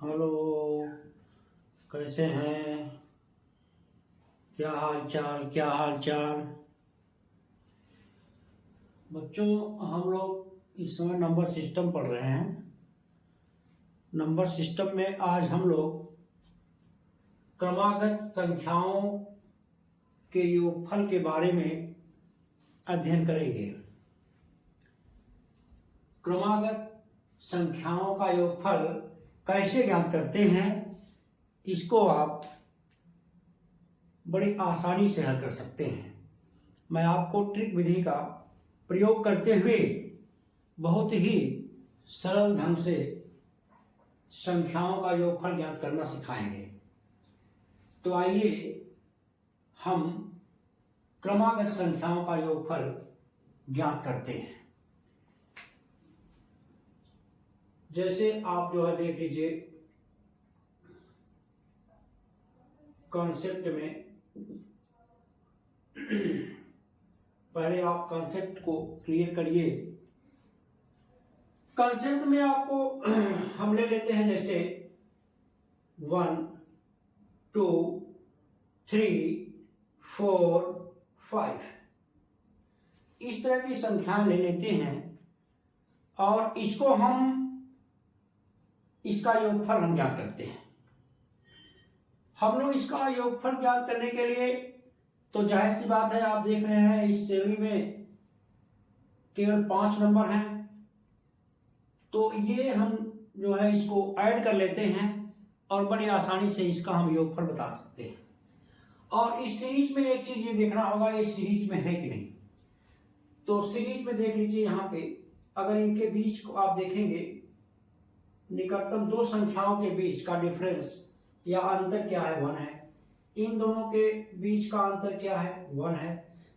Hello. कैसे हैं? क्या हाल चाल बच्चों? हम लोग इस समय नंबर सिस्टम पढ़ रहे हैं। नंबर सिस्टम में आज हम लोग क्रमागत संख्याओं के योगफल के बारे में अध्ययन करेंगे। क्रमागत संख्याओं का योगफल कैसे ज्ञात करते हैं, इसको आप बड़ी आसानी से हल कर सकते हैं। मैं आपको ट्रिक विधि का प्रयोग करते हुए बहुत ही सरल ढंग से संख्याओं का योगफल ज्ञात करना सिखाएंगे। तो आइए हम क्रमागत संख्याओं का योगफल ज्ञात करते हैं। जैसे आप जो है देख लीजिए, कॉन्सेप्ट में पहले आप कॉन्सेप्ट को क्लियर करिए। कॉन्सेप्ट में आपको हम ले लेते हैं जैसे 1 2 3 4 5 इस तरह की संख्याएं ले लेते हैं और इसका योगफल हम ज्ञात करते हैं। हम लोग इसका योगफल ज्ञात करने के लिए तो जाहिर सी बात है, आप देख रहे हैं इस श्रेणी में केवल 5 नंबर हैं, तो ये हम जो है इसको ऐड कर लेते हैं और बड़ी आसानी से इसका हम योगफल बता सकते हैं। और इस सीरीज में एक चीज ये देखना होगा, ये सीरीज में है कि नहीं। तो सीरीज में देख लीजिए, यहाँ पे अगर इनके बीच को आप देखेंगे, निकटतम दो संख्याओं के बीच का डिफरेंस या अंतर क्या है, 1 है। इन दोनों के बीच का अंतर क्या है, 1 है।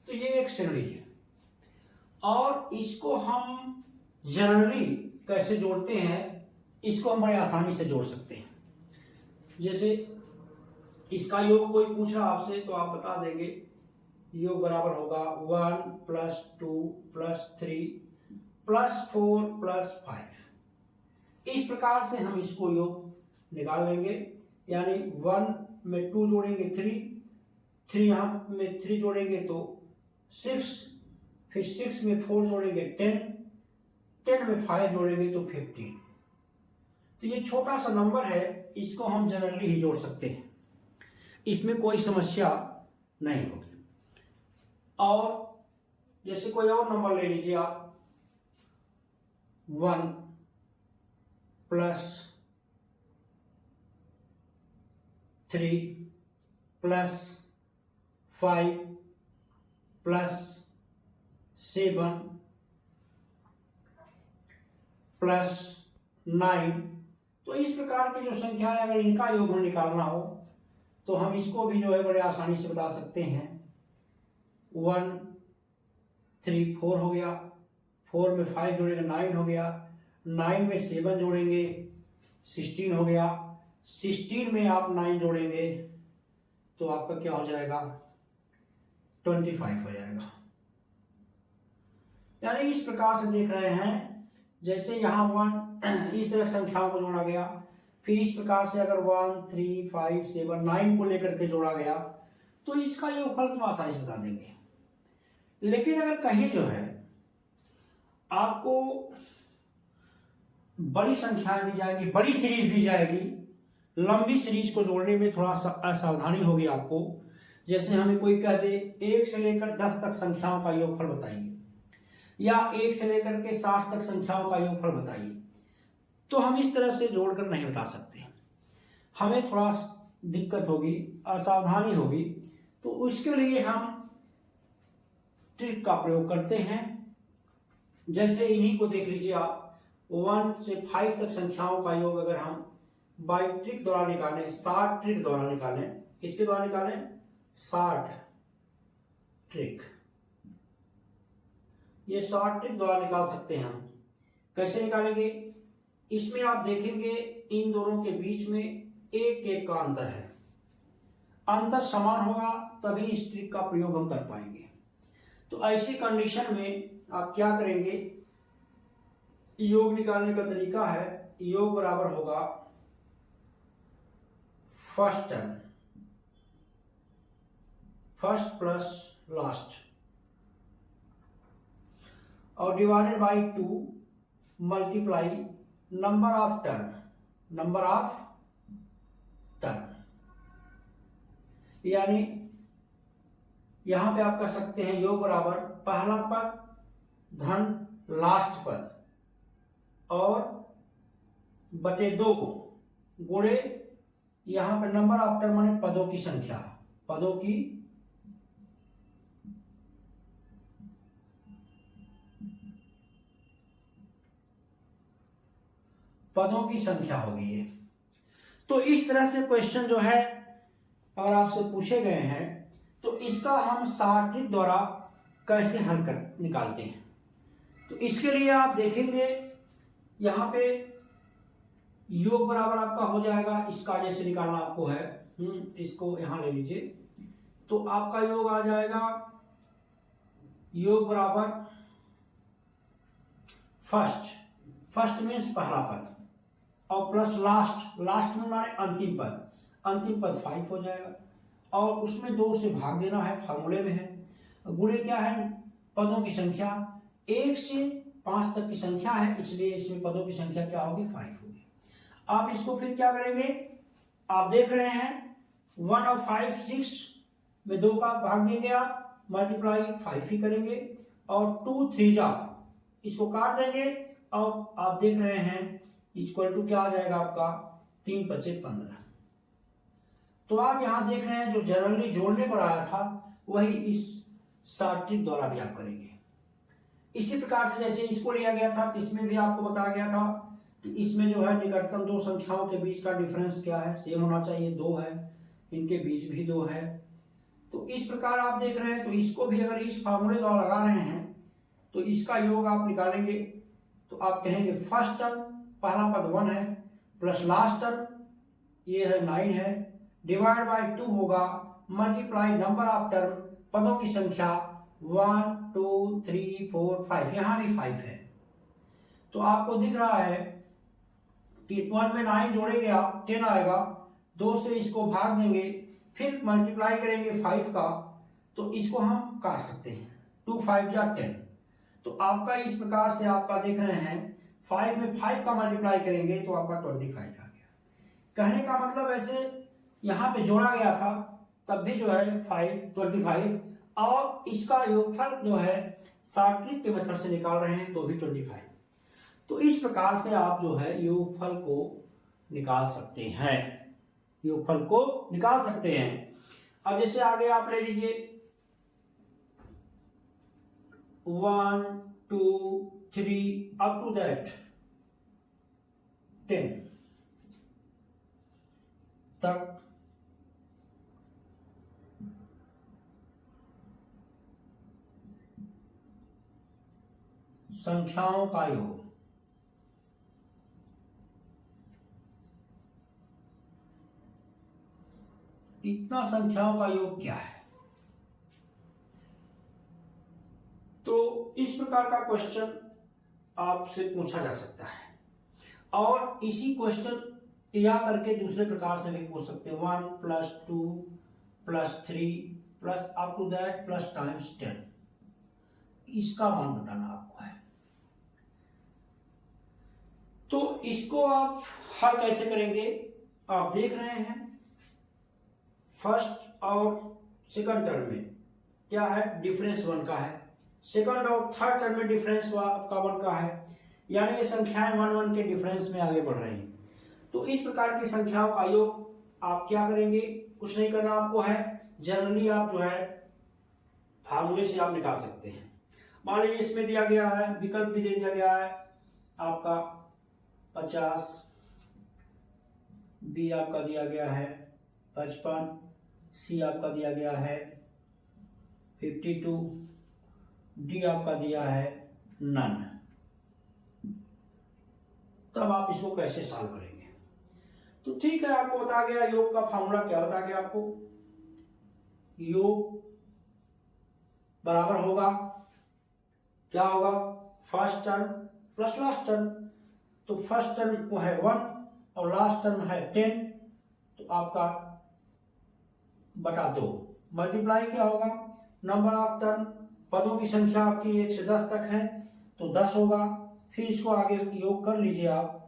तो ये एक श्रेणी है और इसको हम जनरली कैसे जोड़ते हैं, इसको हम बड़े आसानी से जोड़ सकते हैं। जैसे इसका योग कोई पूछ रहा आपसे तो आप बता देंगे, योग बराबर होगा 1 + 2 + 3 + 4 + 5। इस प्रकार से हम इसको योग निकाल लेंगे। यानी 1 में 2 जोड़ेंगे 3 यहाँ में 3 जोड़ेंगे तो 6, फिर 6 में 4 जोड़ेंगे 10 में 5 जोड़ेंगे तो 15। तो ये छोटा सा नंबर है, इसको हम जनरली ही जोड़ सकते हैं, इसमें कोई समस्या नहीं होगी। और जैसे कोई और नंबर ले लीजिए आप, 1 + 3 + 5 + 7 + 9। तो इस प्रकार की जो संख्या है, अगर इनका योग हम निकालना हो तो हम इसको भी जो है बड़े आसानी से बता सकते हैं। 1 3 4 हो गया, 4 में 5 जोड़ेंगे 9 हो गया, 9 में 7 जोड़ेंगे 16 हो गया, 16 में आप 9 जोड़ेंगे तो आपका क्या हो जाएगा, 25 हो जाएगा। यानी इस प्रकार से देख रहे हैं, जैसे यहाँ 1 इस तरह संख्याओं को जोड़ा गया, फिर इस प्रकार से अगर 1 3 5 7 9 को लेकर के जोड़ा गया तो इसका योगफल हम आसानी से बता देंगे। लेकिन अगर कहीं जो है आपको बड़ी संख्याएं दी जाएंगी, बड़ी सीरीज दी जाएगी, लंबी सीरीज को जोड़ने में थोड़ा सा असावधानी होगी आपको। जैसे हमें कोई कह दे 1 से लेकर 10 तक संख्याओं का योगफल बताइए, या 1 से लेकर के 60 तक संख्याओं का योगफल बताइए, तो हम इस तरह से जोड़कर नहीं बता सकते, हमें थोड़ा दिक्कत होगी, असावधानी होगी। तो उसके लिए हम ट्रिक का प्रयोग करते हैं। जैसे इन्हीं को देख लीजिए आप, 1 से 5 तक संख्याओं का योग अगर हम बाई ट्रिक द्वारा निकालें, 60 ट्रिक द्वारा निकालें, किसके द्वारा निकालें, 60 ट्रिक, ये 60 ट्रिक द्वारा निकाल सकते हैं हम। कैसे निकालेंगे, इसमें आप देखेंगे इन दोनों के बीच में 1 का अंतर है, अंतर समान होगा तभी इस ट्रिक का प्रयोग हम कर पाएंगे। तो ऐसी कंडीशन में आप क्या करेंगे, योग निकालने का तरीका है, योग बराबर होगा first term, first plus last, और divided by 2 multiply number of term, number of term. यानी यहां पे आप कर सकते हैं योग बराबर पहला पद धन लास्ट पद और बटे 2 गुणे यहां पे नंबर ऑफ टर्म माने पदों की संख्या, पदों की संख्या होगी ये। तो इस तरह से क्वेश्चन जो है अगर आपसे पूछे गए हैं तो इसका हम शॉर्ट ट्रिक द्वारा कैसे हल कर निकालते हैं। तो इसके लिए आप देखेंगे यहां पे योग बराबर आपका हो जाएगा, इसका जैसे निकालना आपको है, इसको यहां ले लीजिए, तो आपका योग आ जाएगा योग बराबर फर्स्ट मीन्स पहला पद और प्लस लास्ट में माने अंतिम पद 5 हो जाएगा और उसमें 2 से भाग देना है, फार्मूले में है। गुणे क्या है, पदों की संख्या 1 से 5 तक की संख्या है, इसलिए इसमें पदों की संख्या क्या होगी, 5 होगी। आप इसको फिर क्या करेंगे, आप देख रहे हैं 1 और 5 6 में 2 का भाग देंगे, आप मल्टीप्लाई 5 ही करेंगे और 2 3 जा इसको काट देंगे और आप देख रहे हैं इक्वल टू क्या आ जाएगा आपका 3 × 5 = 15। तो आप यहां देख रहे हैं जो जनरली जोड़ने पर आया था वही इस शॉर्ट ट्रिक द्वारा भी आप करेंगे। इसी प्रकार से जैसे इसको लिया गया था तो इसमें भी आपको बताया गया था कि इसमें जो है निकटतम 2 संख्याओं के बीच का डिफरेंस क्या है, सेम होना चाहिए, 2 है, इनके बीच भी 2 है। तो इस प्रकार आप देख रहे हैं, तो इसको भी अगर इस फार्मूले द्वारा लगा रहे हैं तो इसका योग आप निकालेंगे तो आप कहेंगे फर्स्ट टर्म पहला पद 1 है प्लस लास्ट टर्म ये है 9 है, डिवाइड बाय 2 होगा मल्टीप्लाई नंबर ऑफ टर्म, पदों की संख्या 1 2 3 4 5, यहां भी 5 है। तो आपको दिख रहा है कि 1 में 9 जोड़ेंगे आप 10 आएगा, 2 से इसको भाग देंगे फिर मल्टीप्लाई करेंगे 5 का, तो इसको हम काट सकते हैं, 2 5 जा 10। तो आपका इस प्रकार से आपका देख रहे हैं 5 में 5 का मल्टीप्लाई करेंगे तो आपका 25 आ गया। कहने का मतलब ऐसे यहां पे जोड़ा गया था तब भी जो है 25 और इसका योगफल जो है शॉर्ट ट्रिक के मेथड से निकाल रहे हैं तो भी 25। तो इस प्रकार से आप जो है योगफल को निकाल सकते हैं, योगफल को निकाल सकते हैं। अब जैसे आगे आप ले लीजिए 1 2 3 अप टू दैट 10 तक संख्याओं का योग। इतना संख्याओं का योग क्या है? तो इस प्रकार का क्वेश्चन आपसे पूछा जा सकता है और इसी क्वेश्चन या करके दूसरे प्रकार से भी पूछ सकते हैं, 1 + 2 + 3 plus up to that plus times 10, इसका मान बताना आपको है। तो इसको आप हल कैसे करेंगे, आप देख रहे हैं फर्स्ट और सेकंड टर्म में क्या है, डिफरेंस 1 का है, सेकंड और थर्ड टर्म में डिफरेंस आपका 1 का है, यानी ये संख्याएं 1 1 के डिफरेंस में आगे बढ़ रही हैं। तो इस प्रकार की संख्याओं का योग आप क्या करेंगे, कुछ नहीं करना आपको है, जनरली आप जो है फार्मूले से आप निकाल सकते हैं। मान लीजिए इसमें दिया गया है, विकल्प भी दे दिया गया है आपका 50, बी आपका दिया गया है 55, सी आपका दिया गया है 52, डी आपका दिया है नन। तब आप इसको कैसे सॉल्व करेंगे? तो ठीक है, आपको बता गया योग का फॉर्मूला क्या बता गया आपको, योग बराबर होगा क्या होगा, first term plus last term. तो फर्स्ट टर्म वो है 1 और लास्ट टर्म है 10, तो आपका बटा 2 मल्टीप्लाई क्या होगा, नंबर ऑफ टर्म, पदों की संख्या आपकी 1 से 10 तक है तो 10 होगा। फिर इसको आगे योग कर लीजिए आप,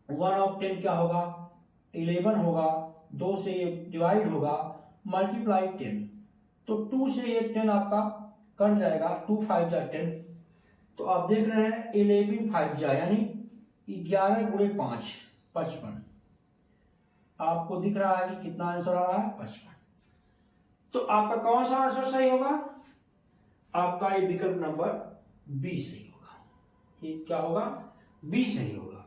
1/10 क्या होगा, 11 होगा, 2 से ये डिवाइड होगा, मल्टीप्लाई 10, तो 2 से ये 10 आपका कट जाएगा, 2 5 जा 10, तो आप देख रहे हैं 11 5 जा यानी 11 गुणे 5 55। आपको दिख रहा है कि कितना आंसर आ रहा है, 55। तो आपका कौन सा आंसर सही होगा, आपका ये विकल्प नंबर बी सही होगा। ये क्या होगा, बी सही होगा।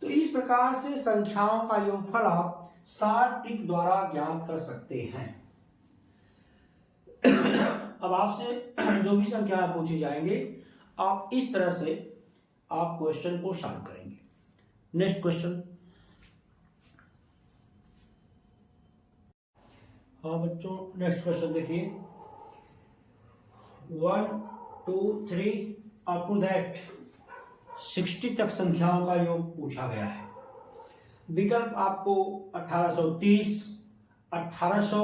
तो इस प्रकार से संख्याओं का योगफल आप शॉर्ट ट्रिक द्वारा ज्ञात कर सकते हैं। अब आपसे जो भी संख्या पूछी जाएंगे आप इस तरह से आप क्वेश्चन को सॉल्व करेंगे। Next question. हाँ बच्चों, नेक्स्ट क्वेश्चन देखिए, 1 2 3 अप टू दैट 60 तक संख्याओं का योग पूछा गया है। विकल्प आपको 1830, 1800,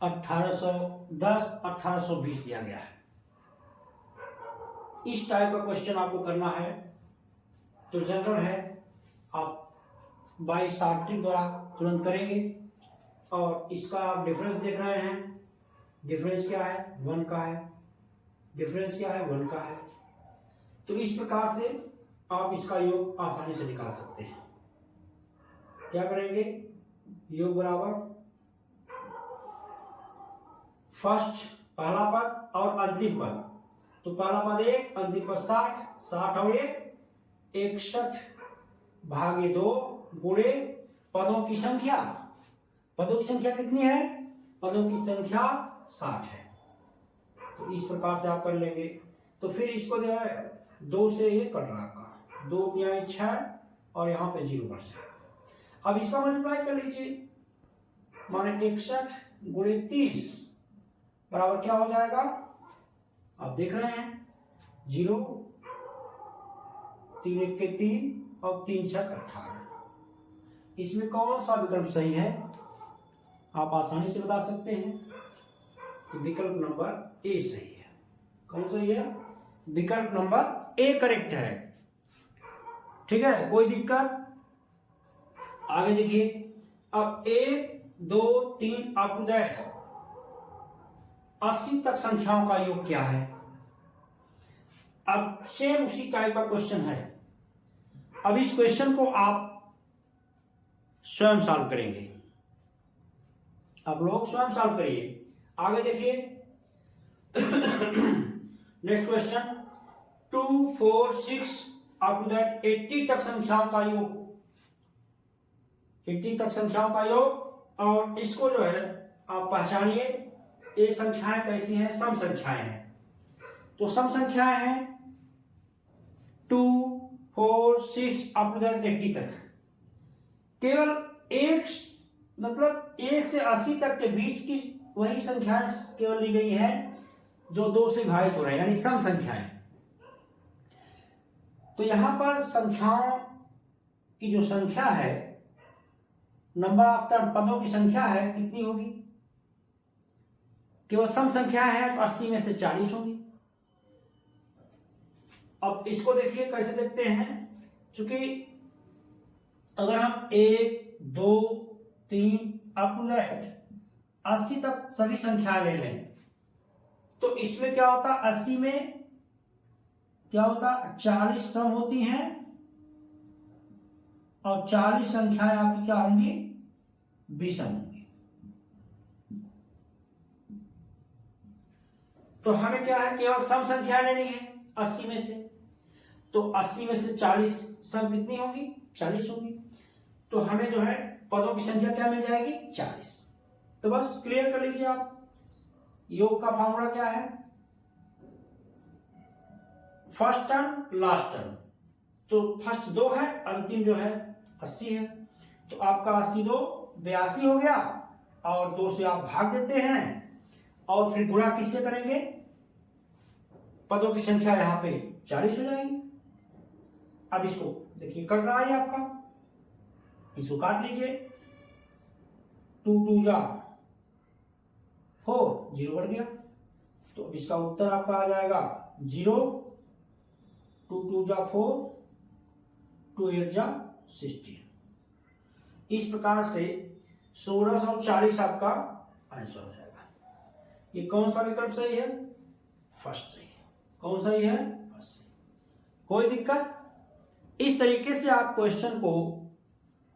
1810, 1820 दिया गया है। इस टाइप का क्वेश्चन आपको करना है तो जनरल है, आप बाई शॉर्ट ट्रिक द्वारा तुरंत करेंगे। और इसका आप डिफरेंस देख रहे हैं, डिफरेंस क्या है, 1 का है, डिफरेंस क्या है, 1 का है। तो इस प्रकार से आप इसका योग आसानी से निकाल सकते हैं। क्या करेंगे, योग बराबर फर्स्ट पहला पद और अंतिम पद, तो पहला पद 1, अंतिम पद 60, 60 और 1 61 भागे 2 गुणे पदों की संख्या, पदों की संख्या कितनी है, पदों की संख्या 60 है। तो इस प्रकार से आप कर लेंगे। तो फिर इसको जो है 2 से ये कट रहा का, 2 तिहाई 6 और यहाँ पे 0 बच जाएगा। अब इसका मल्टीप्लाई कर लीजिए, माने 61 गुणे 30 बराबर क्या हो जाएगा, आप देख रहे हैं 0, 3 1 के 3 और 3 6 18। इसमें कौन सा विकल्प सही है, आप आसानी से बता सकते हैं कि विकल्प नंबर ए सही है। कौन सही है, विकल्प नंबर ए करेक्ट है। ठीक है, कोई दिक्कत, आगे देखिए। अब 1 2 3 अप टू दैट 80 तक संख्याओं का योग क्या है। अब सेम उसी टाइप का क्वेश्चन है। अब इस क्वेश्चन को आप स्वयं सॉल्व करेंगे, आप लोग स्वयं सॉल्व करिए। आगे देखिए, next question 2 4 6 up to that 80 तक संख्याओं का योग, 80 तक संख्याओं का योग। और इसको जो है आप पहचानिए, ये संख्याएं कैसी हैं, सम संख्याएं हैं। तो सम संख्याएं हैं 2 4 6 अप टू दैट 80 तक। केवल एक, मतलब 1 से 80 तक के बीच की वही संख्याएं केवल ली गई है जो 2 से विभाजित हो रहे हैं, यानी सम संख्याएं। तो यहां पर संख्याओं की जो संख्या है, नंबर ऑफ टर्म, पदों की संख्या है, कितनी होगी, केवल सम संख्या है तो 80 में से 40 होगी। अब इसको देखिए, कैसे देखते हैं, चूंकि अगर हम 1 2 3 अप टू दैट 80 तक सभी संख्या ले लें तो इसमें क्या होता, 80 में क्या होता, 40 सम होती हैं और 40 संख्याएं आपकी क्या होंगी, विषम होंगी। तो हमें क्या है, केवल सम संख्या लेनी है 80 में से। तो 80 में से 40 सम कितनी होगी, 40 होगी। तो हमें जो है पदों की संख्या क्या मिल जाएगी, 40। तो बस क्लियर कर लीजिए आप, योग का फॉर्मूला क्या है, फर्स्ट टर्म लास्ट टर्म। तो फर्स्ट 2 है, अंतिम जो है 80 है। तो आपका 80 2 82 हो गया, और 2 से आप भाग देते हैं और फिर गुणा किससे करेंगे, पदों की संख्या यहां पे 40 हो जाएगी। अब इसको देखिए कट रहा है आपका, इसको काट लीजिए, 2 2 जा 4, 0 बढ़ गया। तो इसका उत्तर आपका आ जाएगा 0, 2 2 जा 4, 2 8 जा 16। इस प्रकार से 1640 आपका आंसर हो जाएगा। ये कौन सा विकल्प सही है? फर्स्ट सही है। कौन सही है? फर्स्ट सही। कोई दिक्कत? इस तरीके से आप क्वेश्चन को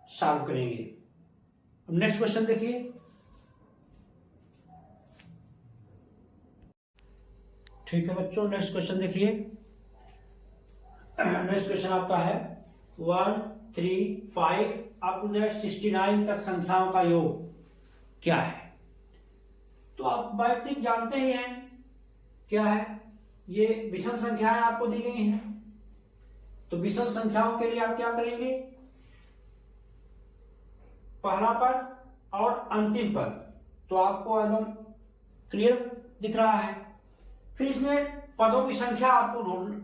सॉल्व करेंगे। नेक्स्ट क्वेश्चन देखिए। ठीक है बच्चों, नेक्स्ट क्वेश्चन देखिए। नेक्स्ट क्वेश्चन आपका है 1 3 5 अप टू 69 तक संख्याओं का योग क्या है? तो आप बायोट्रिक जानते ही हैं क्या है। ये विषम संख्याएं आपको दी गई हैं। तो विषम संख्याओं के लिए आप क्या करेंगे? पहला पद और अंतिम पद तो आपको एकदम क्लियर दिख रहा है। फिर इसमें पदों की संख्या आपको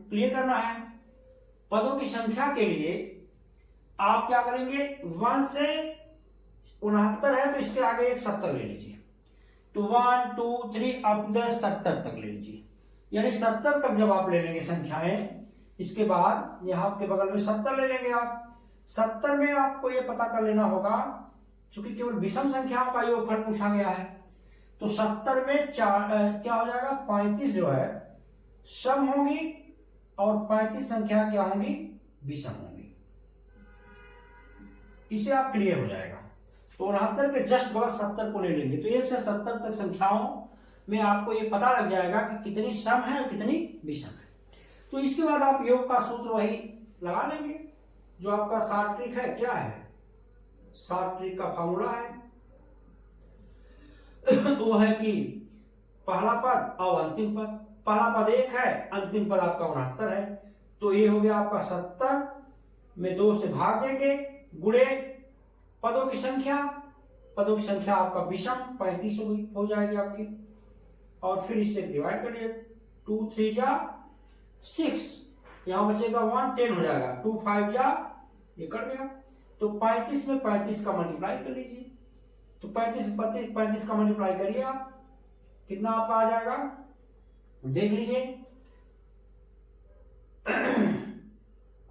क्लियर करना है। पदों की संख्या के लिए आप क्या करेंगे? 1 से 69 है तो इसके आगे एक 70 ले लीजिए। तो 1 2 3 अप टू 70 तक ले लीजिए। यानी 70 तक जब आप ले लेंगे संख्याएं, इसके बाद यहाँ आपके बगल में 70 ले लेंगे आप। 70 में आपको ये पता कर लेना होगा, चूंकि केवल विषम संख्याओं का योगफल पूछा गया है, तो 70 में क्या हो जाएगा? 35 जो है सम होंगी और 35 संख्या क्या होंगी? विषम होंगी। इसे आप क्लियर हो जाएगा। तो 69 के जस्ट बगल 70 को ले लेंगे तो 1 से 70 तक संख्याओं में आपको ये पता लग जाएगा कि कितनी सम है और कितनी विषम है। तो इसके बाद आप योग का सूत्र वही लगा लेंगे जो आपका शॉर्ट ट्रिक है। क्या है? शॉर्ट ट्रिक का फॉर्मूला है वो है कि पहला पद और अंतिम पद। पहला पद 1 है, अंतिम पद आपका 69 है। तो ये हो गया आपका 70 में 2 से भाग देंगे, गुणे पदों की संख्या। पदों की संख्या आपका विषम 35 हो जाएगी आपकी, और फिर इससे डिवाइड करिए। 2 3 जा 6, यहां बचेगा 1, 10 हो जाएगा। 2 5 जा, ये कट गया। तो 35 में 35 का मल्टीप्लाई कर लीजिए। तो 35 का मल्टीप्लाई करिए आप, कितना आपका आ जाएगा देख लीजिए।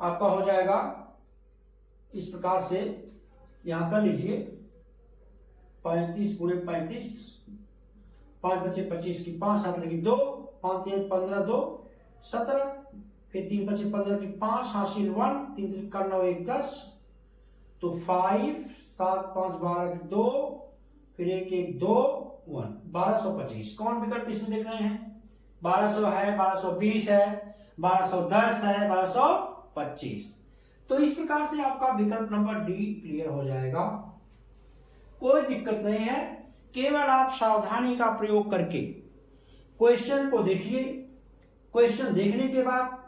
आपका हो जाएगा इस प्रकार से, यहां कर लीजिए 35 गुणे 35, 5 बचे 25 की 5 हाथ लगी 2, 5 3 15 2 17, फिर 3 बचे 15 की 5 हासिल 1, 3 3 का 9 1 10, तो 5 7 5 12 की 2, फिर 1 1 2 1, 1225। कौन विकल्प इसमें देख रहे हैं? 1200 है, 1220 है, 1210 है, 1225। तो इस प्रकार से आपका विकल्प नंबर डी क्लियर हो जाएगा। कोई दिक्कत नहीं है, केवल आप सावधानी का प्रयोग करके क्वेश्चन को देखिए। क्वेश्चन देखने के बाद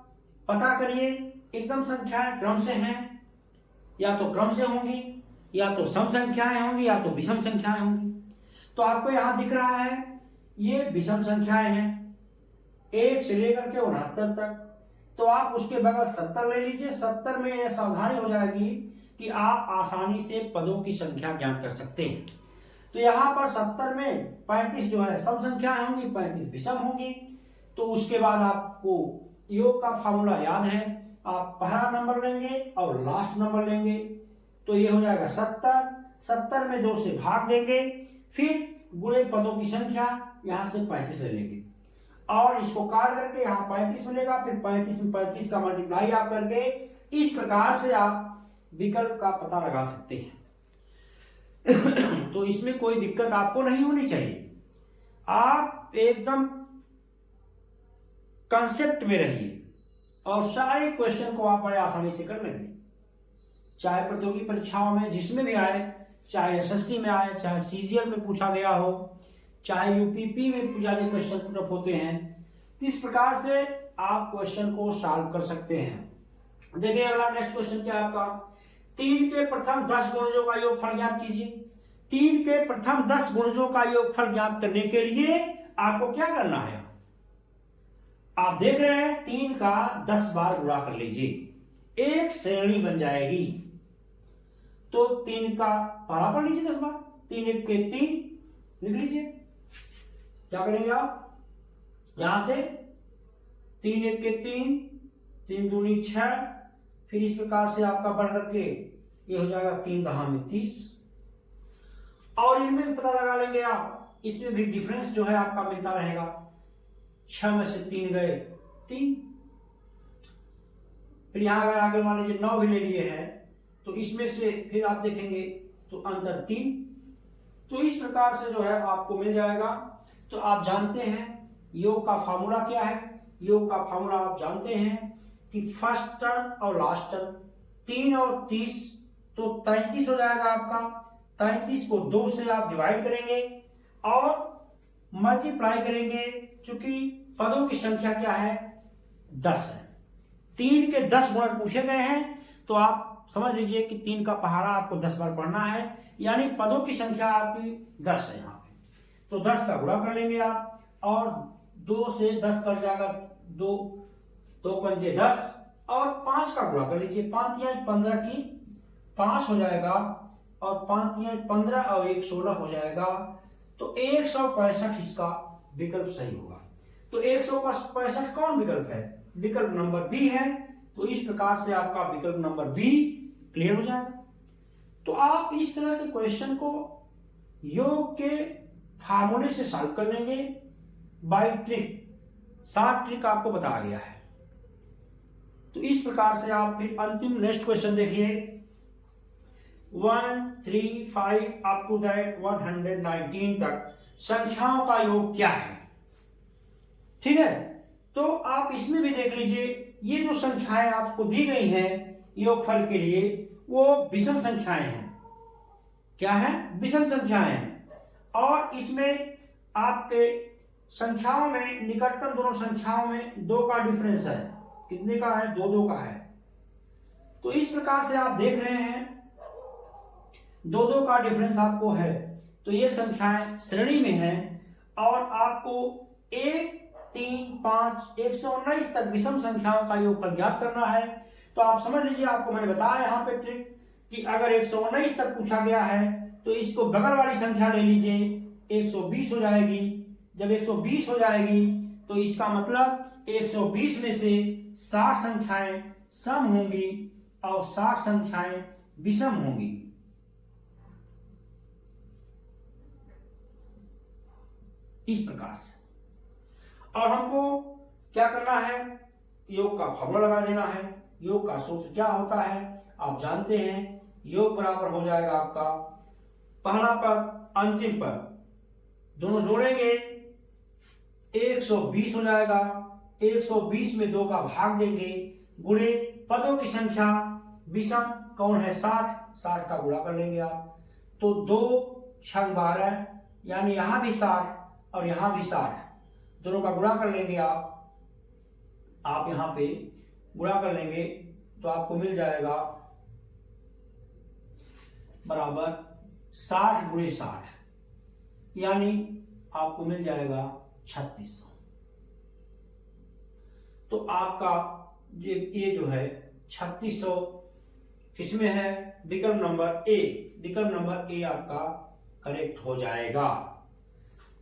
पता करिए एकदम संख्याएं क्रम से हैं, या तो क्रम से होंगी, या तो सम संख्याएं होंगी, या तो विषम संख्याएं होंगी। तो आपको यहां दिख रहा है ये विषम संख्याएं हैं 1 से लेकर के 69 तक। तो आप उसके बगल 70 ले लीजिए। 70 में यह सावधानी हो जाएगी कि आप आसानी से पदों की संख्या ज्ञात कर सकते हैं। तो यहां पर 70 में 35 जो है सम संख्याएं होंगी, 35 विषम होंगी। तो उसके बाद आपको योग का फार्मूला याद है, आप पहला नंबर लेंगे और लास्ट नंबर लेंगे। तो ये हो जाएगा 70, 70 में 2 से भाग देंगे, फिर गुणे पदों की संख्या, यहां से 35 ले लेंगे और इसको काट करके यहाँ 35 मिलेगा, फिर 35 में 35 का मल्टीप्लाई आप करके इस प्रकार से आप विकल्प का पता लगा सकते हैं। तो इसमें कोई दिक्कत आपको नहीं होनी चाहिए। आप एकदम कंसेप्ट में रहिए और सारे क्वेश्चन को आप बड़े आसानी से कर लेंगे। चाहे प्रतियोगी परीक्षाओं में जिसमें भी आए, चाहे एसएससी में आए, चाहे सीजीएल में पूछा गया हो, चाहे यूपीपी में ज्यादा क्वेश्चन पुटअप होते हैं, तो इस प्रकार से आप क्वेश्चन को सॉल्व कर सकते हैं। देखिए अगला नेक्स्ट क्वेश्चन क्या है आपका, 3 के प्रथम 10 गुणजों का योगफल ज्ञात कीजिए। 3 के प्रथम 10 गुणजों का योगफल ज्ञात करने के लिए आपको क्या करना है? आप देख रहे हैं 3 का 10 बार गुणा कर लीजिए, एक श्रेणी बन जाएगी। तो 3 का पहला पढ़ लीजिए 10 बार, 3 1 के 3 लिख लीजिए। क्या करेंगे आप, यहां से 3 1 के 3, 3 दूनी 6, फिर इस प्रकार से आपका बढ़ करके ये हो जाएगा 3 दहा में 30। और इनमें भी पता लगा लेंगे आप, इसमें भी डिफरेंस जो है आपका मिलता रहेगा। 6 में से 3 गए 3। फिर यहां अगर आगे मान लीजिए 9 भी ले लिए हैं तो इसमें से फिर आप देखेंगे तो अंतर 3। तो इस प्रकार से जो है आपको मिल जाएगा। तो आप जानते हैं योग का फार्मूला क्या है। योग का फार्मूला आप जानते हैं कि फर्स्ट टर्म और लास्ट टर्म 3 और 30 तो 33 हो जाएगा आपका। 33 को 2 से आप डिवाइड करेंगे और मल्टीप्लाई करेंगे, चूंकि पदों की संख्या क्या है 10 है। 3 के 10 गुणक पूछे गए हैं तो आप समझ लीजिए कि 3 का पहाड़ा आपको 10 बार पढ़ना है, यानी पदों की संख्या आपकी 10 है यहाँ पे। तो 10 का गुणा कर लेंगे आप और 2 से 10 कर जाएगा 2 2 पंजे 10 और 5 का गुणा कर लीजिए। 5 तिहाई 15 की 5 हो जाएगा और 5 तिहाई 15 और 1 16 हो जाएगा। तो 165 इसका विकल्प सही होगा। तो 165 कौन विकल्प है, विकल्प नंबर बी है। तो इस प्रकार से आपका विकल्प नंबर बी क्लियर हो जाएगा। तो आप इस तरह के क्वेश्चन को योग के फार्मूले से सॉल्व कर लेंगे बाय ट्रिक। 7 ट्रिक आपको बताया गया है। तो इस प्रकार से आप फिर अंतिम नेक्स्ट क्वेश्चन देखिए 1 3 5 अप टू दैट 119 तक संख्याओं का योग क्या है। ठीक है, तो आप इसमें भी देख लीजिए ये जो संख्याएं आपको दी गई हैं योगफल के लिए वो विषम संख्याएं हैं। क्या है, विषम संख्याएं हैं। और इसमें आपके संख्याओं में निकटतम दोनों संख्याओं में 2 का डिफरेंस है। कितने का है, 2 2 का है। तो इस प्रकार से आप देख रहे हैं 2 2 का डिफरेंस आपको है। तो ये संख्याएं श्रेणी में हैं और आपको 1 3 5 119 तक विषम संख्याओं का योगफल ज्ञात करना है। तो आप समझ लीजिए, आपको मैंने बताया यहाँ पे ट्रिक कि अगर 119 तक पूछा गया है तो इसको बगल वाली संख्या ले लीजिए 120 हो जाएगी। जब 120 हो जाएगी तो इसका मतलब 120 में से 60 संख्याएं सम होंगी और 60 संख्याएं विषम होंगी। इस प्रकार से और हमको क्या करना है, योग का फॉर्मूला लगा देना है। योग का सूत्र क्या होता है आप जानते हैं, योग बराबर हो जाएगा आपका पहला पद अंतिम पद दोनों जोड़ेंगे 120 हो जाएगा। 120 में 2 का भाग देंगे गुणे पदों की संख्या विषम कौन है 60, 60 का गुणा कर लेंगे आप। तो 2 6 12 यानी यहां भी 60 और यहां भी 60, दोनों का गुणा कर लेंगे आप यहां पे गुणा कर लेंगे तो आपको मिल जाएगा बराबर 60 गुणे 60 यानी आपको मिल जाएगा 3600। तो आपका ये जो है 3600 किसमें है, विकल्प नंबर ए। विकल्प नंबर ए आपका करेक्ट हो जाएगा।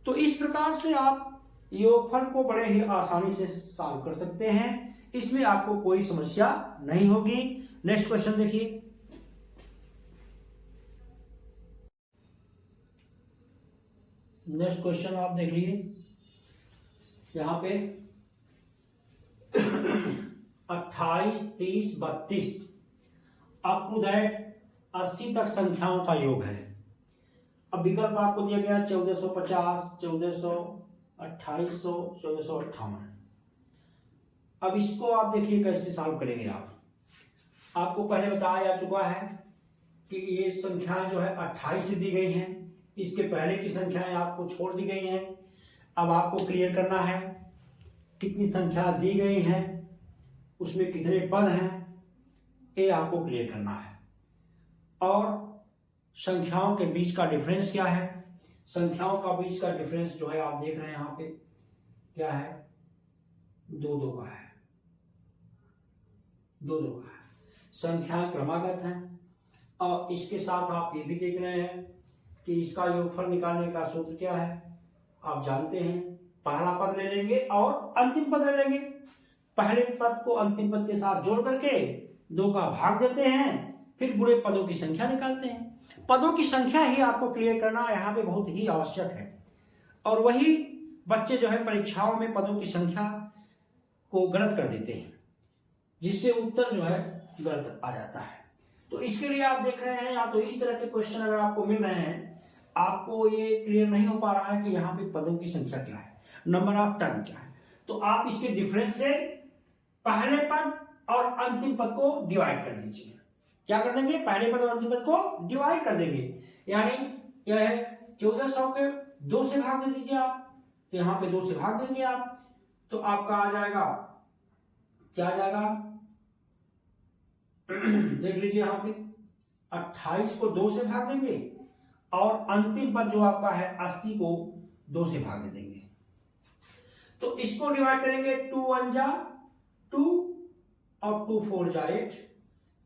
तो इस प्रकार से आप योगफल को बड़े ही आसानी से सॉल्व कर सकते हैं, इसमें आपको कोई समस्या नहीं होगी। नेक्स्ट क्वेश्चन देखिए नेक्स्ट क्वेश्चन आप देख लीजिए यहां पे 28 30 32 अप टू दैट 80 तक संख्याओं का योग है। अब विकल्प आपको दिया गया 1450 1400 2800 1458। अब इसको आप देखिए कैसे सॉल्व करेंगे आपको पहले बताया जा चुका है कि ये संख्याएं जो है 28 से दी गई हैं, इसके पहले की संख्याएं आपको छोड़ दी गई हैं। अब आपको क्लियर करना है कितनी संख्या दी गई हैं, उसमें कितने पद हैं, ये आपको क्लियर करना है। और संख्याओं के बीच का डिफरेंस क्या है, संख्याओं का बीच का डिफरेंस जो है आप देख रहे हैं यहाँ पे क्या है 2 2 का है, 2 2 का है। संख्याएं क्रमागत हैं और इसके साथ आप ये भी देख रहे हैं कि इसका योगफल निकालने का सूत्र क्या है, आप जानते हैं। पहला पद ले लेंगे और अंतिम पद ले लेंगे। पहले पद को अंतिम पद के साथ जोड़ करके 2 का भाग देते हैं, फिर गुणे पदों की संख्या निकालते हैं। पदों की संख्या ही आपको क्लियर करना यहाँ पे बहुत ही आवश्यक है। और वही बच्चे जो है परीक्षाओं में पदों की संख्या को गलत कर देते हैं, जिससे उत्तर जो है गलत आ जाता है। तो इसके लिए आप देख रहे हैं, या तो इस तरह के क्वेश्चन अगर आपको मिल रहे हैं, आपको ये क्लियर नहीं हो पा रहा है कि यहाँ पे पदों की संख्या क्या है, नंबर ऑफ टर्म क्या है, तो आप इसके डिफरेंस से पहले पद और अंतिम पद को डिवाइड कर दीजिए। क्या कर देंगे, पहले पद और अंतिम पद को डिवाइड कर देंगे। यानी यह है 1400 के 2 से भाग दे दीजिए आप, तो यहाँ पे 2 से भाग देंगे आप, तो आपका आ जाएगा, क्या आ जाएगा देख लीजिए यहाँ पे 28 को 2 से भाग देंगे और अंतिम पद जो आपका है 80 को 2 से भाग दे देंगे। तो इसको डिवाइड करेंगे, 2 1 जा 2 और 2 4 जा 8,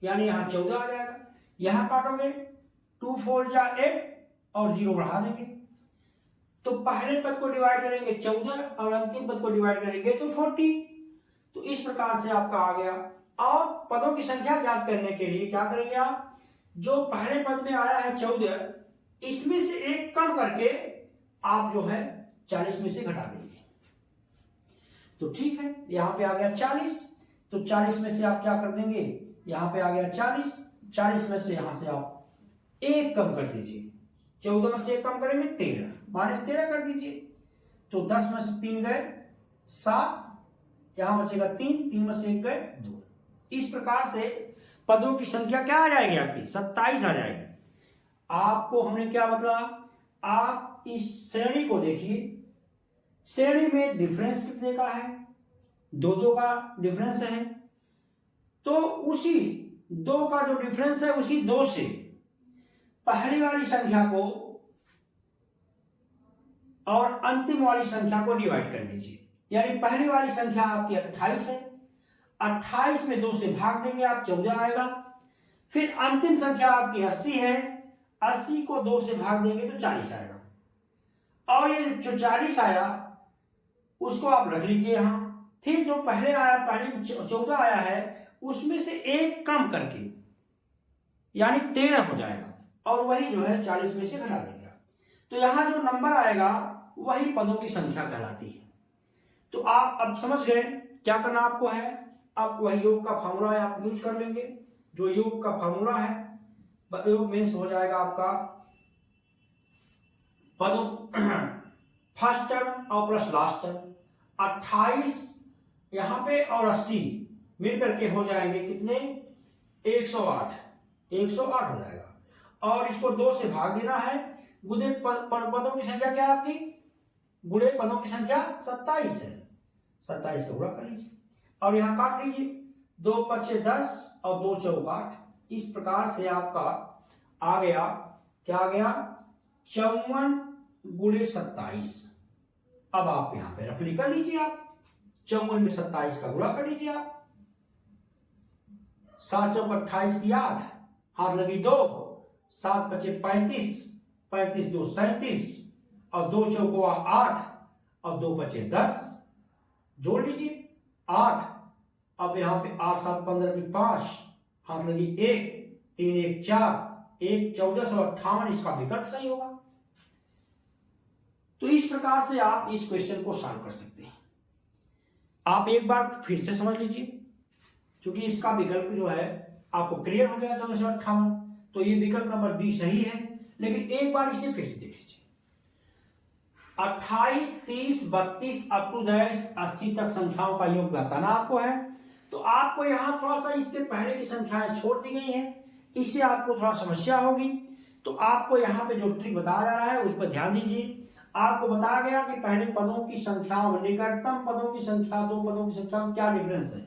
यानी यहाँ 14 आ जाएगा। यहां काटोगे 2 4 जा 8 और 0 बढ़ा देंगे, तो पहले पद को डिवाइड करेंगे 14 और अंतिम पद को डिवाइड करेंगे तो 40। तो इस प्रकार से आपका आ गया। और पदों की संख्या ज्ञात करने के लिए क्या करेंगे आप, जो पहले पद में आया है 14, इसमें से 1 कम करके आप जो है 40 में से घटा देंगे। तो ठीक है, यहां पे आ गया 40, तो 40 में से आप क्या कर देंगे, यहां पे आ गया 40 में से यहां से आप 1 कम कर दीजिए। 14 में से 1 कम करेंगे 13, -13 कर दीजिए। तो 10 में से 3 गए 7, यहां बचेगा 3 में से 1 गए 2। इस प्रकार से पदों की संख्या क्या आ जाएगी आपकी, 27 आ जाएगी। आपको हमने क्या बतला, आप इस श्रेणी को देखिए, श्रेणी में डिफरेंस कितने का है, 2 का डिफरेंस है। तो उसी 2 का जो डिफरेंस है, उसी 2 से पहली वाली संख्या को और अंतिम वाली संख्या को डिवाइड कर दीजिए। यानी पहली वाली संख्या आपकी 28 है, 28 में 2 से भाग देंगे आप, 14 आएगा। फिर अंतिम संख्या आपकी 80 है, 80 को 2 से भाग देंगे तो 40 आएगा। और ये जो 40 आया उसको आप रख लीजिए यहां। फिर जो पहले आया, पहले 14 आया है, उसमें से 1 कम करके यानी 13 हो जाएगा, और वही जो है 40 में से घटा देगा। तो यहां जो नंबर आएगा वही पदों की संख्या कहलाती है। तो आप अब समझ गए क्या करना आपको है। आप वही योग का फॉर्मूला है, आप यूज कर लेंगे। जो योग का फॉर्मूला है, योग मीन्स हो जाएगा आपका पदों फर्स्ट टर्म और प्लस लास्ट टर्म, 28 यहां पे और 80 मिलकर के हो जाएंगे कितने, 108 हो जाएगा। और इसको 2 से भाग देना है। गुणे पदों की संख्या क्या है आपकी, गुणे पदों की संख्या 27 है, 27 का गुणा कर लीजिए और यहां काट लीजिए, 2 5 10 और 2 4 8। इस प्रकार से आपका आ गया, क्या आ गया, 54 गुणे 27। अब आप यहां पे रफ कर लीजिए, आप 54 में 27 का गुणा कर लीजिए आप, 7 चौक 28 की 8, हाथ लगी 2, 7 5 35, 35 2 37 और 2 चौको 8 और 2 5 10, जोड़ लीजिए 8। अब यहां पे 8 7 15 की 5, हाथ लगी 1, 3 1 4, 1 1458, इसका विकल्प सही होगा। तो इस प्रकार से आप इस क्वेश्चन को सॉल्व कर सकते हैं। आप एक बार फिर से समझ लीजिए, क्योंकि इसका विकल्प जो है आपको क्लियर हो गया 1458, तो ये विकल्प नंबर डी सही है। लेकिन एक बार इसे फिर से देख लीजिए, 28 30 32 अप टू 80 तक संख्याओं का योग बताना आपको है। तो आपको यहां थोड़ा सा इसके पहले की संख्याएं छोड़ दी गई हैं, इससे आपको थोड़ा समस्या होगी। तो आपको यहाँ पे जो ट्रिक बताया जा रहा है उस पर ध्यान दीजिए। आपको बताया गया कि पहले पदों की संख्याओं में निकटतम पदों की संख्या, 2 पदों की संख्या में क्या डिफरेंस है,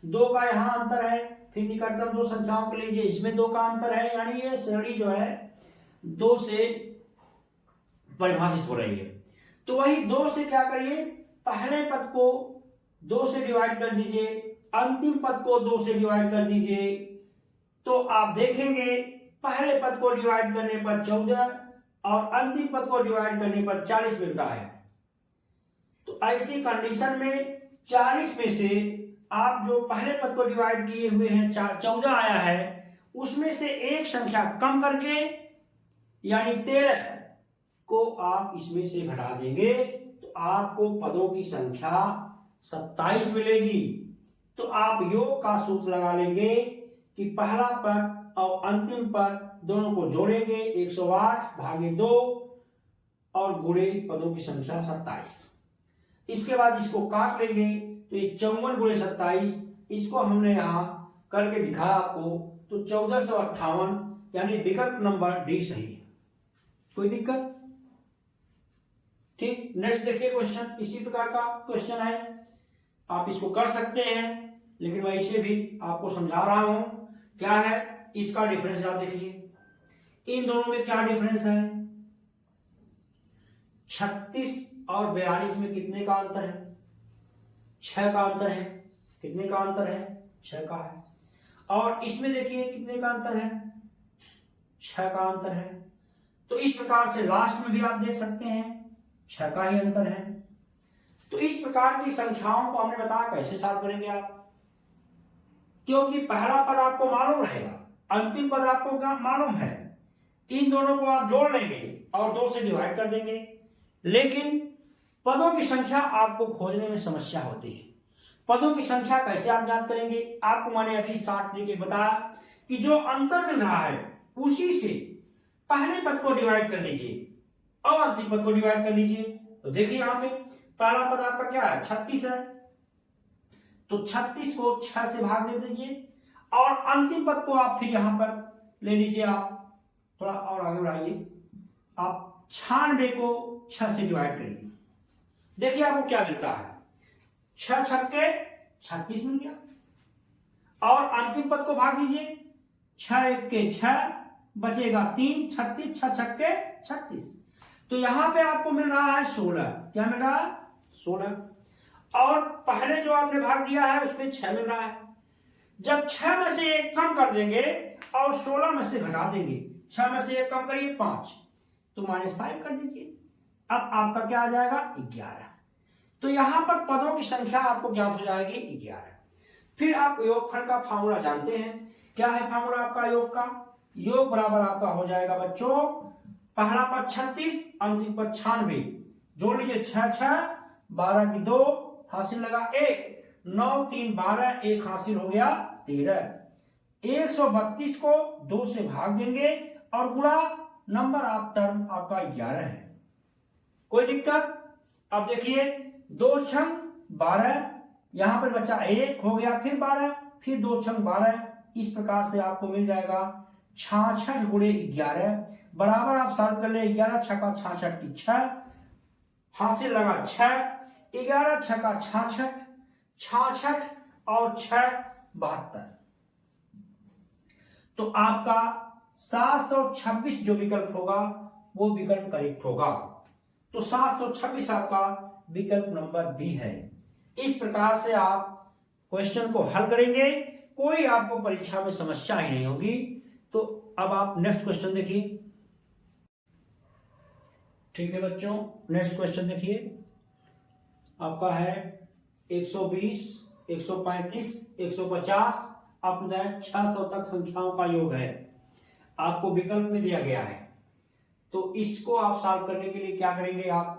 2 का यहाँ अंतर है। फिर निकटतम 2 संख्याओं के लीजिए, इसमें 2 का अंतर है, यानी ये श्रेणी जो है 2 से परिभाषित हो रही है। तो वही 2 से क्या करिए, पहले पद को 2 से डिवाइड कर दीजिए, अंतिम पद को 2 से डिवाइड कर दीजिए। तो आप देखेंगे पहले पद को डिवाइड करने पर 14, और अंतिम पद को डिवाइड करने पर 40 मिलता है। तो ऐसी कंडीशन में 40 में से आप जो पहले पद को डिवाइड किए हुए हैं 14 आया है, उसमें से एक संख्या कम करके यानी 13 को आप इसमें से घटा देंगे तो आपको पदों की संख्या 27 मिलेगी। तो आप योग का सूत्र लगा लेंगे कि पहला पद और अंतिम पद दोनों को जोड़ेंगे 108 भागे 2 और गुणे पदों की संख्या 27। इसके बाद इसको काट लेंगे तो ये 54 गुणे 27, इसको हमने यहां करके दिखाया आपको, तो 1458 यानी विकल्प नंबर डी सही है। कोई दिक्कत? ठीक, नेक्स्ट देखिए क्वेश्चन, इसी प्रकार का क्वेश्चन है, आप इसको कर सकते हैं लेकिन मैं इसे भी आपको समझा रहा हूं। क्या है इसका डिफरेंस आप देखिए, इन दोनों में क्या डिफरेंस है? 36 और 42 में कितने का अंतर है? 6 का अंतर है। कितने का अंतर है? 6 का है। और इसमें देखिए कितने का अंतर है? 6 का अंतर है। तो इस प्रकार से लास्ट में भी आप देख सकते हैं 6 का ही अंतर है। तो इस प्रकार की संख्याओं को हमने बताया कैसे सॉल्व करेंगे आप, क्योंकि पहला पद आपको मालूम रहेगा, अंतिम पद आपको क्या मालूम है, इन दोनों को आप जोड़ लेंगे और 2 से डिवाइड कर देंगे। लेकिन पदों की संख्या आपको खोजने में समस्या होती है। पदों की संख्या कैसे आप ज्ञात करेंगे? आपको मैंने अभी 60 तरीके बताया कि जो अंतर मिल रहा है उसी से पहले पद को डिवाइड कर लीजिए और अंतिम पद को डिवाइड कर लीजिए। तो देखिए यहां पे पहला पद आपका क्या है? 36 है, तो 36 को 6 से भाग दे दीजिए और अंतिम पद को आप फिर यहां पर ले लीजिए। आप थोड़ा और आगे बढ़ाइए, आप 96 को 6 से डिवाइड करिए, देखिए आपको क्या मिलता है? 6 छक्के 36 मिल गया और अंतिम पद को भाग दीजिए, 6 एक के 6 बचेगा 3, 36 6 छक्के 36। तो यहां पे आपको मिल रहा है 16। क्या मिल रहा है? 16। और पहले जो आपने भाग दिया है उसमें 6 मिल रहा है। जब 6 में से 1 कम कर देंगे और 16 में से घटा देंगे, 6 में से 1 कम करिए 5, तो -5 कर दीजिए। अब आपका क्या आ जाएगा? 11। तो यहां पर पदों की संख्या आपको ज्ञात हो जाएगी 11। फिर आप योगफल का फार्मूला जानते हैं। क्या है फार्मूला आपका योग का? योग बराबर आपका हो जाएगा बच्चों, पहला पद 36, अंतिम पद 96, जोड़ लीजिए 6 6 12 की 2 हासिल लगा 1, 9 3 12 1 हासिल हो गया 13। 132 को 2 से भाग देंगे और गुणा नंबर ऑफ टर्म आपका 11 है। कोई दिक्कत? अब देखिए 2 छंग 12, यहां पर बचा 1 हो गया, फिर 12, फिर 2 छंग 12, इस प्रकार से आपको मिल जाएगा 66 गुणे 11 बराबर आप सॉल्व कर ले। 11 छक्का 66 की 6 हासिल लगा 6, 11 छक्का 66, 66 और 6 72। तो आपका 726 जो विकल्प होगा वो विकल्प करेक्ट होगा। तो 726 आपका विकल्प नंबर बी है। इस प्रकार से आप क्वेश्चन को हल करेंगे, कोई आपको परीक्षा में समस्या ही नहीं होगी। तो अब आप नेक्स्ट क्वेश्चन देखिए। ठीक है बच्चों, नेक्स्ट क्वेश्चन देखिए, आपका है 120, 135, 150 अप टू 600 तक संख्याओं का योग है, आपको विकल्प में दिया गया है। तो इसको आप सॉल्व करने के लिए क्या करेंगे? आप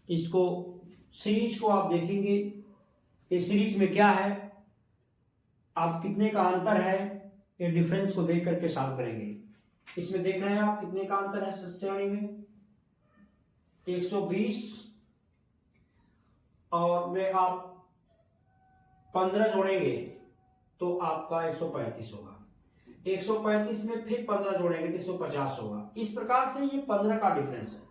इसको सीरीज को आप देखेंगे, इस सीरीज में क्या है, आप कितने का अंतर है, ये डिफरेंस को देख करके सॉल्व करेंगे। इसमें देख रहे हैं आप कितने का अंतर है श्रेणी में, 120 और में आप 15 जोड़ेंगे तो आपका 135 होगा, 135 में फिर 15 जोड़ेंगे तो 150 होगा। इस प्रकार से ये 15 का डिफरेंस है।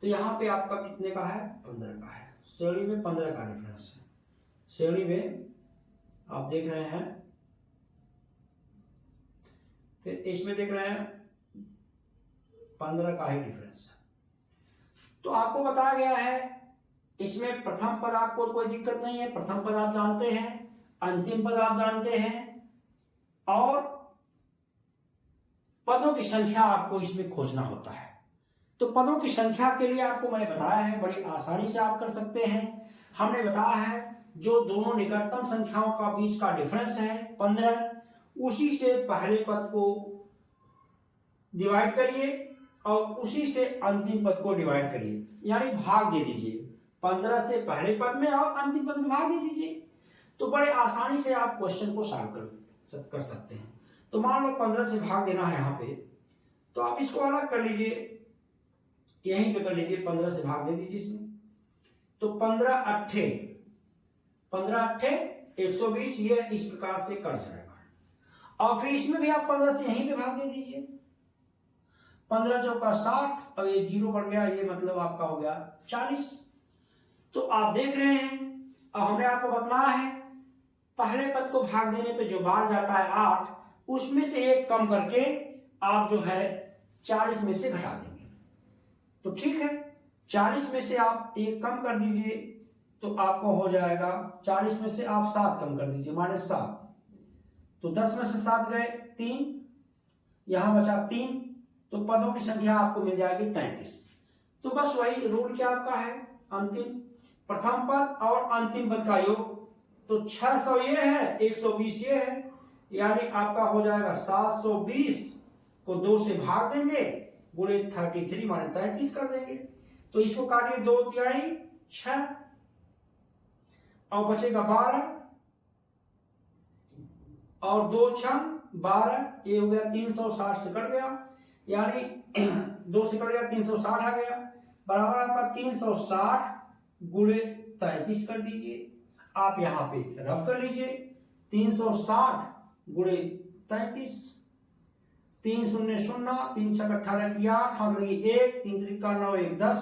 तो यहां पे आपका कितने का है? 15 का है। श्रेणी में 15 का डिफरेंस है। श्रेणी में आप देख रहे हैं, फिर इसमें देख रहे हैं 15 का ही डिफरेंस है। तो आपको बताया गया है इसमें प्रथम पद आपको कोई दिक्कत नहीं है, प्रथम पद आप जानते हैं, अंतिम पद आप जानते हैं और पदों की संख्या आपको इसमें खोजना होता है। तो पदों की संख्या के लिए आपको मैंने बताया है, बड़ी आसानी से आप कर सकते हैं। हमने बताया है जो दोनों निकटतम संख्याओं का बीच का डिफरेंस है 15, उसी से पहले पद को डिवाइड करिए और उसी से अंतिम पद को डिवाइड करिए, यानी भाग दे दीजिए। 15 से पहले पद में और अंतिम पद में भाग दे दीजिए, तो बड़े आसानी से आप क्वेश्चन को सॉल्व कर सकते हैं। तो मान लो 15 से भाग देना है यहाँ पे, तो आप इसको अलग कर लीजिए, यहीं पे कर लीजिए, 15 से भाग दे दीजिए इसमें। तो 15 अट्ठे 120, ये इस प्रकार से कट जाएगा। और फिर इसमें भी आप 15 से यहीं पे भाग दे दीजिए। 15 चौका 60, अब ये 0 बढ़ गया, ये मतलब आपका हो गया 40। तो आप देख रहे हैं, अब हमने आपको बताया है पहले पद को भाग देने पे जो बार जाता है 8, उसमें से एक कम करके आप जो है 40 में से घटा देंगे। तो ठीक है, 40 में से आप एक कम कर दीजिए, तो आपको हो जाएगा 40 में से आप 7 कम कर दीजिए, -7। तो 10 में से 7 गए 3, यहां बचा 3, तो पदों की संख्या आपको मिल जाएगी 33। तो बस वही रूल क्या आपका है, अंतिम प्रथम पद और अंतिम पद का योग। तो 600 ये है, 120 ये है, यानी आपका हो जाएगा 720 को 2 से भाग देंगे, गुणे 33 माने 33 कर देंगे। तो इसको काटिए 2 तिहाई 6 और बचेगा 12 और 2 छंग 12, ये हो गया 360 से कट गया, यानी 2 से कट गया 360 आ गया, बराबर आपका 360 गुणे 33 कर दीजिए। आप यहां पे रफ कर लीजिए, 360 गुणे 33, 3 शून्य 0, 3 छक 18 की 8, हाथ लगी 1, 3 त्रिका 9, 1 10,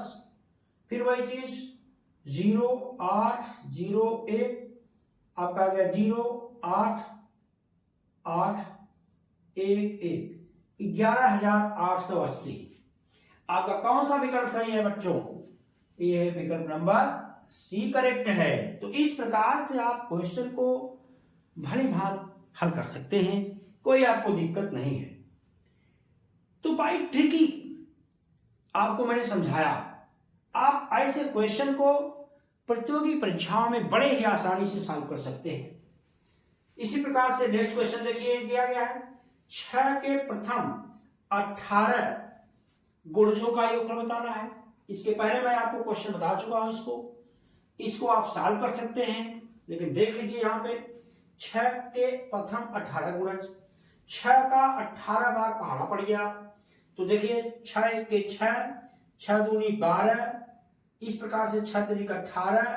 फिर वही चीज 0 8 0 1, आपका आ गया 0 8 8 1 1, 11,880। आपका कौन सा विकल्प सही है बच्चों? ये है विकल्प नंबर सी करेक्ट है। तो इस प्रकार से आप क्वेश्चन को भली भांति हल कर सकते हैं, कोई आपको दिक्कत नहीं है। तो बाई ट्रिकी आपको मैंने समझाया, आप ऐसे क्वेश्चन को प्रतियोगी परीक्षाओं में बड़े ही आसानी से सॉल्व कर सकते हैं। इसी प्रकार से नेक्स्ट क्वेश्चन देखिए, दिया गया है 6 के प्रथम 18 गुणजों का योगफल बताना है। इसके पहले मैं आपको क्वेश्चन बता चुका हूं, इसको आप सॉल्व कर सकते हैं, लेकिन देख लीजिए यहां पे 6 के प्रथम 18 गुणज, 6 का 18 बार पहाड़ा पड़ गया। तो देखिए 6 के 6, 6 दूनी 12, इस प्रकार से 6 तरीका 18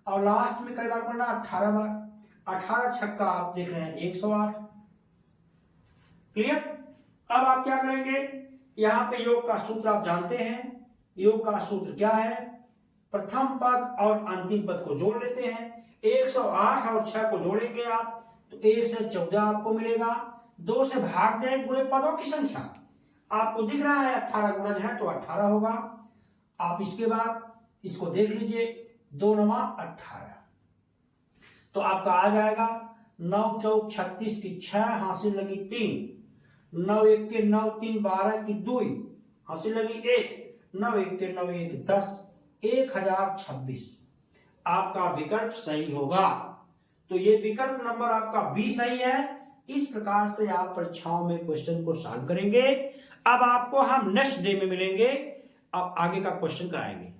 और लास्ट में कई बार पढ़ना 18 बार, 18 छक्का आप देख रहे हैं 108। क्लियर? अब आप क्या करेंगे, यहां पे योग का सूत्र आप जानते हैं। योग का सूत्र क्या है, प्रथम पद और अंतिम पद को जोड़ लेते हैं। 108 और 6 को जोड़ेंगे आप तो 1 से 14 आपको मिलेगा, 2 से भाग दें गुणे पदों की संख्या, आपको दिख रहा है 18 गुणज है तो 18 होगा। आप इसके बाद इसको देख लीजिए, 2 9 18, तो आपका आ जाएगा 9 चौक 36 की 6, हासिल लगी 3, 9 1 के 9 3 12 की 2, हासिल लगी 1, 9 1 के 9 1 10, 1026 आपका विकल्प सही होगा। तो ये विकल्प नंबर आपका बी सही है। इस प्रकार से आप परीक्षाओं में क्वेश्चन को सॉल्व करेंगे। अब आपको हम नेक्स्ट डे में मिलेंगे, अब आगे का क्वेश्चन कराएंगे।